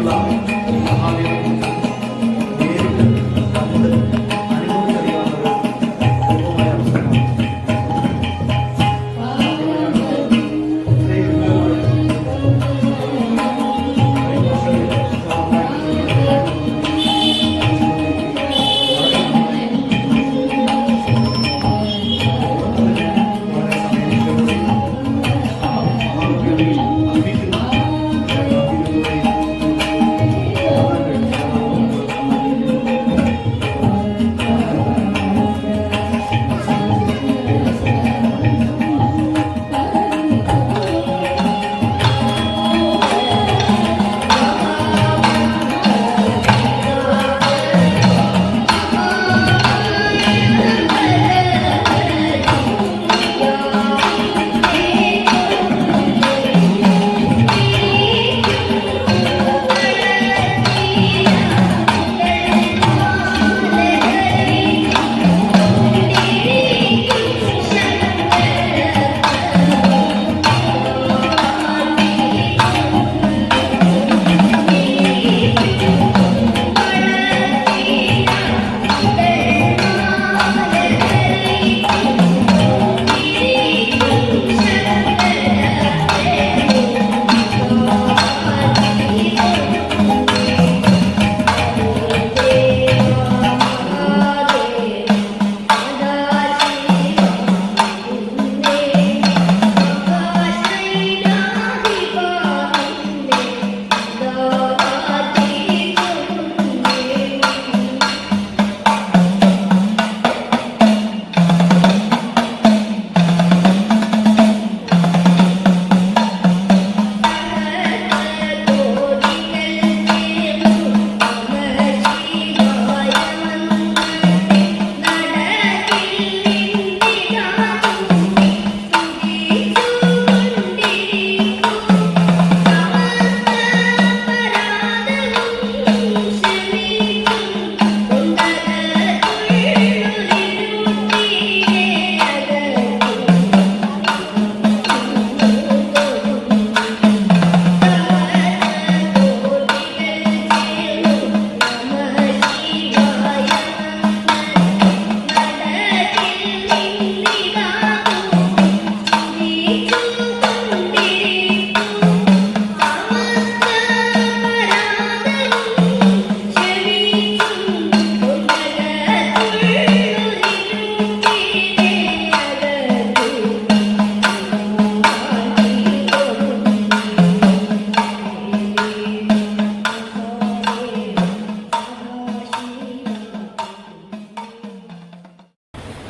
ഉള്ള മഹാദേവനെ നേരിട്ട് കണ്ട് അനുഭവിച്ചറിയാവുന്ന ഒരു അവസരമാണ്.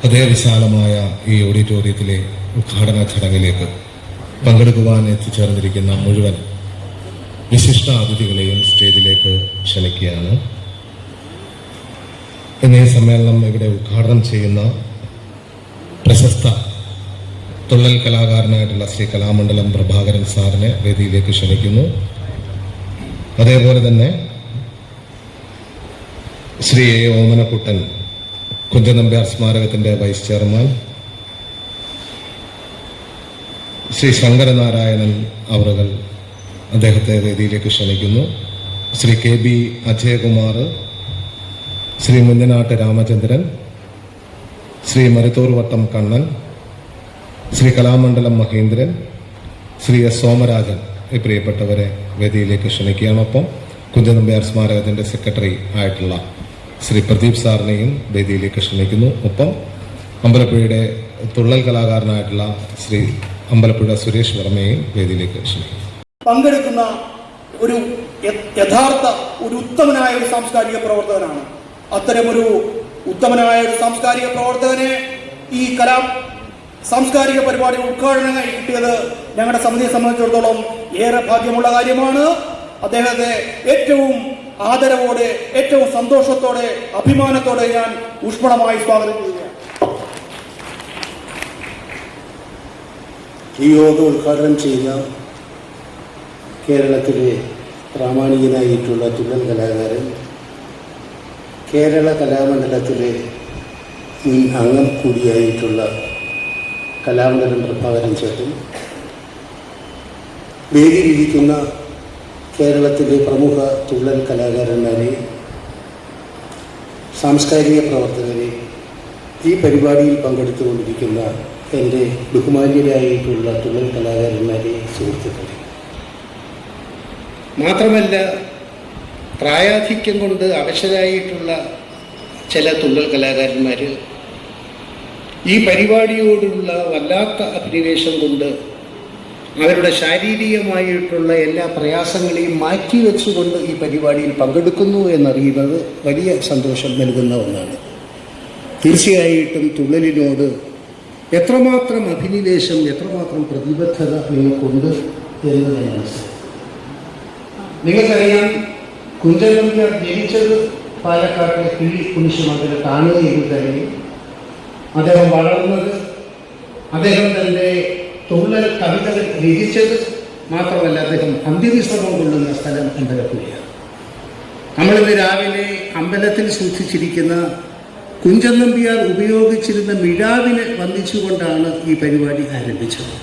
അതേ വിശാലമായ ഈ ഓഡിറ്റോറിയത്തിലെ ഉദ്ഘാടന ചടങ്ങിലേക്ക് പങ്കെടുക്കുവാൻ എത്തിച്ചേർന്നിരിക്കുന്ന മുഴുവൻ വിശിഷ്ട അതിഥികളെയും സ്റ്റേജിലേക്ക് ക്ഷണിക്കുകയാണ്. ഇന്ന് ഈ സമ്മേളനം ഇവിടെ ഉദ്ഘാടനം ചെയ്യുന്ന പ്രശസ്ത തുള്ളൽ കലാകാരനായിട്ടുള്ള ശ്രീ കലാമണ്ഡലം പ്രഭാകരൻ സാറിനെ വേദിയിലേക്ക് ക്ഷണിക്കുന്നു. അതേപോലെ തന്നെ ശ്രീ എ ഓമനക്കുട്ടൻ കുഞ്ചനമ്പ്യാർ സ്മാരകത്തിന്റെ വൈസ് ചെയർമാൻ, ശ്രീ ശങ്കരനാരായണൻ അവറുകൾ അദ്ദേഹത്തെ വേദിയിലേക്ക് ക്ഷണിക്കുന്നു. Shri K B Ajayakumar, Shri Munjanattu Ramachandran, Shri Maruthur Vattam Kannan, Shri Kalamandalam Mahendran, Shri S Somarajan ഈ പ്രിയപ്പെട്ടവരെ വേദിയിലേക്ക് ക്ഷണിക്കുകയാണ്. ഒപ്പം കുഞ്ചനമ്പ്യാർ സ്മാരകത്തിന്റെ സെക്രട്ടറി ആയിട്ടുള്ള ശ്രീ പ്രദീപ് സാറിനെയും വേദിയിലേക്ക് ക്ഷണിക്കുന്നു. ഒപ്പം അമ്പലപ്പുഴയുടെ തുള്ളൽ കലാകാരനായിട്ടുള്ള ശ്രീ അമ്പലപ്പുഴ സുരേഷ് വർമ്മയെയും വേദിയിലേക്ക് ക്ഷണിക്കുന്നു. പങ്കെടുക്കുന്ന ഒരു യഥാർത്ഥ ഒരു ഉത്തമനായ ഒരു സാംസ്കാരിക പ്രവർത്തകനാണ്. അത്തരമൊരു ഉത്തമനായ ഒരു സാംസ്കാരിക പ്രവർത്തകനെ ഈ സാംസ്കാരിക പരിപാടി ഉദ്ഘാടനമായി കിട്ടിയത് ഞങ്ങളുടെ സമിതിയെ സംബന്ധിച്ചിടത്തോളം ഏറെ ഭാഗ്യമുള്ള കാര്യമാണ്. അദ്ദേഹത്തെ ഏറ്റവും ആദരവോടെ, ഏറ്റവും സന്തോഷത്തോടെ, അഭിമാനത്തോടെ ഞാൻ ഊഷ്മളമായി സ്വാഗതം ചെയ്യുകയാണ്. ഈ യോഗം ഉദ്ഘാടനം ചെയ്ത കേരളത്തിലെ പ്രാമാണികനായിട്ടുള്ള തുള്ളൽ കലാകാരൻ, കേരള കലാമണ്ഡലത്തിലെ മുൻ അംഗം കൂടിയായിട്ടുള്ള കലാമണ്ഡലം പ്രഭാകരൻ ചേട്ടൻ, വേദിയിലിരിക്കുന്ന കേരളത്തിലെ പ്രമുഖ തുള്ളൽ കലാകാരന്മാരെ, സാംസ്കാരിക പ്രവർത്തകരെ, ഈ പരിപാടിയിൽ പങ്കെടുത്തുകൊണ്ടിരിക്കുന്ന എൻ്റെ ബഹുമാന്യരായിട്ടുള്ള തുള്ളൽ കലാകാരന്മാരെ, സുഹൃത്തുക്കളെ, മാത്രമല്ല പ്രായാധിക്യം കൊണ്ട് അവശരായിട്ടുള്ള ചില തുള്ളൽ കലാകാരന്മാർ ഈ പരിപാടിയോടുള്ള വല്ലാത്ത അഭിനിവേശം കൊണ്ട് അവരുടെ ശാരീരികമായിട്ടുള്ള എല്ലാ പ്രയാസങ്ങളെയും മാറ്റിവെച്ചുകൊണ്ട് ഈ പരിപാടിയിൽ പങ്കെടുക്കുന്നു എന്നറിയുന്നത് വലിയ സന്തോഷം നൽകുന്ന ഒന്നാണ്. തീർച്ചയായിട്ടും തുള്ളലിനോട് എത്രമാത്രം അഭിനിവേശം, എത്രമാത്രം പ്രതിബദ്ധത നിങ്ങൾക്കുണ്ട് എന്ന് ഞാൻ മനസ്സിലാക്കി. നിങ്ങൾക്കറിയാം, കുഞ്ചൻ നമ്പ്യാർ ജനിച്ചത് പാലക്കാട്ടിലെ കിഴി കുനിശുമംഗലം താണുകയിൽ തന്നെ. അദ്ദേഹം വളർന്നത്, അദ്ദേഹം തൻ്റെ തുള്ളൽ കവിതകൾ രചിച്ചത് മാത്രമല്ല, അദ്ദേഹം അന്ത്യവിശ്രമം കൊള്ളുന്ന സ്ഥലം അമ്പലപ്പുഴയാണ്. നമ്മളിന്ന് രാവിലെ അമ്പലത്തിൽ സൂക്ഷിച്ചിരിക്കുന്ന കുഞ്ചൻ നമ്പ്യാർ ഉപയോഗിച്ചിരുന്ന മിഴാവിനെ വന്ദിച്ചുകൊണ്ടാണ് ഈ പരിപാടി ആരംഭിച്ചത്.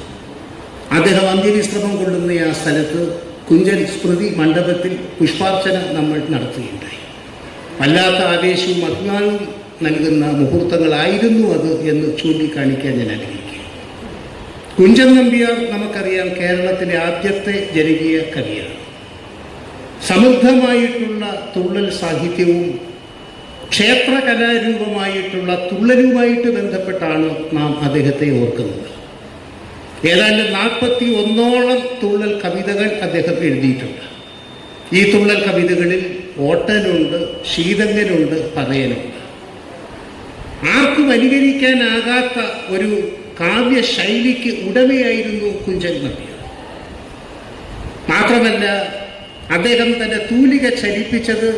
അദ്ദേഹം അന്ത്യവിശ്രമം കൊള്ളുന്ന ആ സ്ഥലത്ത് കുഞ്ചൻ സ്മൃതി മണ്ഡപത്തിൽ പുഷ്പാർച്ചന നമ്മൾ നടത്തുകയുണ്ടായി. വല്ലാത്ത ആവേശവും അഭിമാനവും നൽകുന്ന മുഹൂർത്തങ്ങളായിരുന്നു അത് എന്ന് ചൂണ്ടിക്കാണിക്കാൻ ഞാൻ ആഗ്രഹിക്കുക. കുഞ്ചൻ നമ്പ്യാർ നമുക്കറിയാം, കേരളത്തിലെ ആദ്യത്തെ ജനകീയ കവിയാണ്. സമൃദ്ധമായിട്ടുള്ള തുള്ളൽ സാഹിത്യവും ക്ഷേത്ര കലാരൂപമായിട്ടുള്ള തുള്ളലുമായിട്ട് ബന്ധപ്പെട്ടാണ് നാം അദ്ദേഹത്തെ ഓർക്കുന്നത്. ഏതാണ്ട് 41ഓളം തുള്ളൽ കവിതകൾ അദ്ദേഹം എഴുതിയിട്ടുണ്ട്. ഈ തുള്ളൽ കവിതകളിൽ ഓട്ടനുണ്ട്, ശീതങ്ങനുണ്ട്, പതയനുണ്ട്. ആർക്കും അനുകരിക്കാനാകാത്ത ഒരു കാവ്യശൈലിക്ക് ഉടമയായിരുന്നു കുഞ്ചൻ നമ്പ്യാർ. മാത്രമല്ല, അദ്ദേഹം തൻ്റെ തൂലിക ചലിപ്പിച്ചത്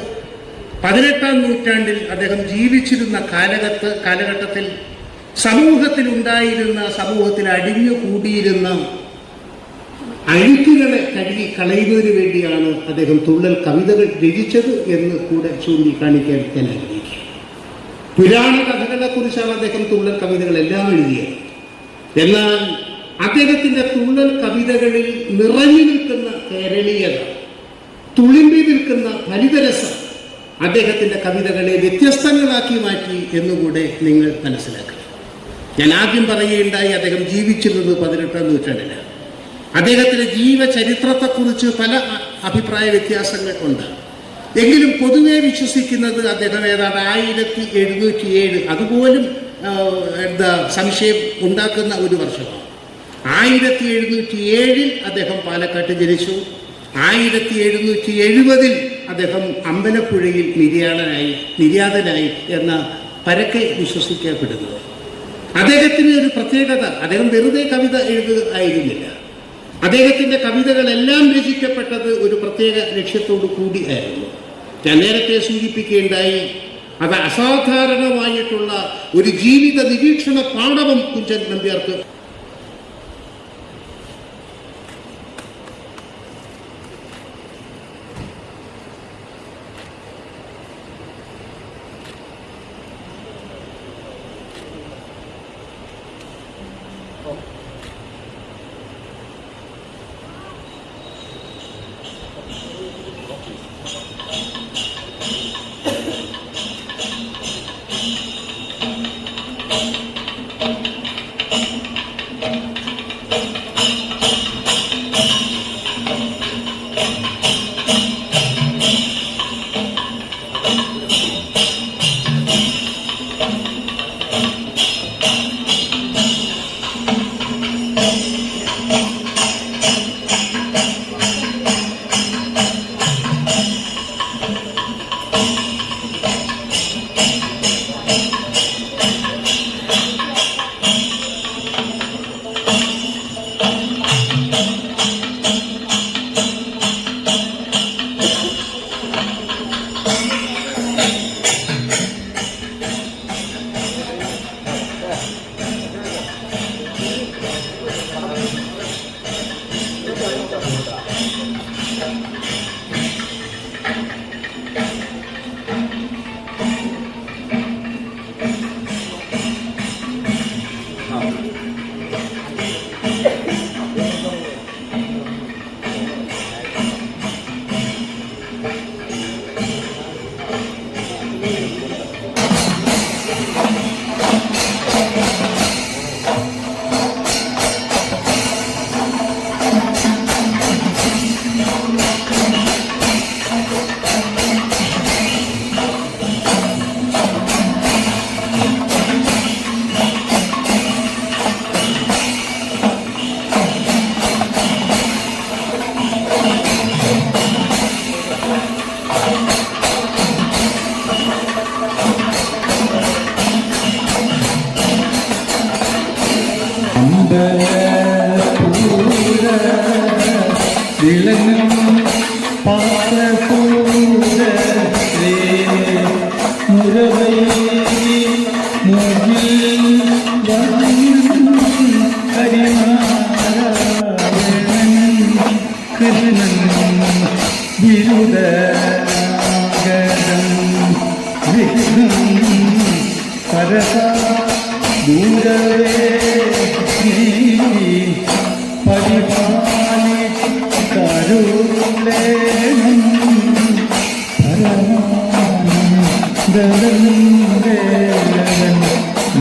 18ാം നൂറ്റാണ്ടിൽ അദ്ദേഹം ജീവിച്ചിരുന്ന കാലഘട്ടത്തിൽ സമൂഹത്തിൽ അടിഞ്ഞുകൂടിയിരുന്ന അഴുക്കുകളെ കളയുന്നതിന് വേണ്ടിയാണ് അദ്ദേഹം തുള്ളൽ കവിതകൾ രചിച്ചത് എന്ന് കൂടെ ചൂണ്ടിക്കാണിക്കാൻ ഞാൻ ആഗ്രഹിക്കുക. പുരാണ കഥകളെക്കുറിച്ചാണ് അദ്ദേഹം തുള്ളൽ കവിതകളെല്ലാം എഴുതിയത്. എന്നാൽ അദ്ദേഹത്തിൻ്റെ തുള്ളൽ കവിതകളിൽ നിറഞ്ഞു നിൽക്കുന്ന കേരളീയത, തുളുമ്പി നിൽക്കുന്ന ഫലിതരസം അദ്ദേഹത്തിൻ്റെ കവിതകളെ വ്യത്യസ്തങ്ങളാക്കി മാറ്റി എന്നുകൂടെ നിങ്ങൾ മനസ്സിലാക്കണം. ഞാൻ ആദ്യം പറയുകയുണ്ടായി, അദ്ദേഹം ജീവിച്ചിരുന്നത് 18ാം നൂറ്റാണ്ടിലാണ്. അദ്ദേഹത്തിൻ്റെ ജീവചരിത്രത്തെക്കുറിച്ച് പല അഭിപ്രായ വ്യത്യാസങ്ങൾ ഉണ്ട്. എങ്കിലും പൊതുവെ വിശ്വസിക്കുന്നത് അദ്ദേഹം ഏതാണ്ട് 1707, അതുപോലും സംശയം ഉണ്ടാക്കുന്ന ഒരു വർഷമാണ്. 1707 അദ്ദേഹം പാലക്കാട്ട് ജനിച്ചു. 1770 അദ്ദേഹം അമ്പലപ്പുഴയിൽ നിര്യാതനായി എന്ന പരക്കെ വിശ്വസിക്കപ്പെടുന്നത്. അദ്ദേഹത്തിന് ഒരു പ്രത്യേകത, അദ്ദേഹം വെറുതെ കവിത എഴുതുകയായിരുന്നില്ല. അദ്ദേഹത്തിൻ്റെ കവിതകളെല്ലാം രചിക്കപ്പെട്ടത് ഒരു പ്രത്യേക ലക്ഷ്യത്തോടു കൂടിയായിരുന്നു. ഞാൻ നേരത്തെ സൂചിപ്പിക്കുകയുണ്ടായി, അത് അസാധാരണമായിട്ടുള്ള ഒരു ജീവിത നിരീക്ഷണ പാഠവും കുഞ്ചൻ നമ്പ്യാർക്ക് വിളങ്ങും പാത്രപൂരേ മുരവൈരി മുകിൽ ഹരിനാരായണൻ കൃഷ്ണൻ വിരുദാഗരം വിഘ്നം പരസാ ദൂരവേ പരിപാലി കരുണേനം പരമാനന്ദം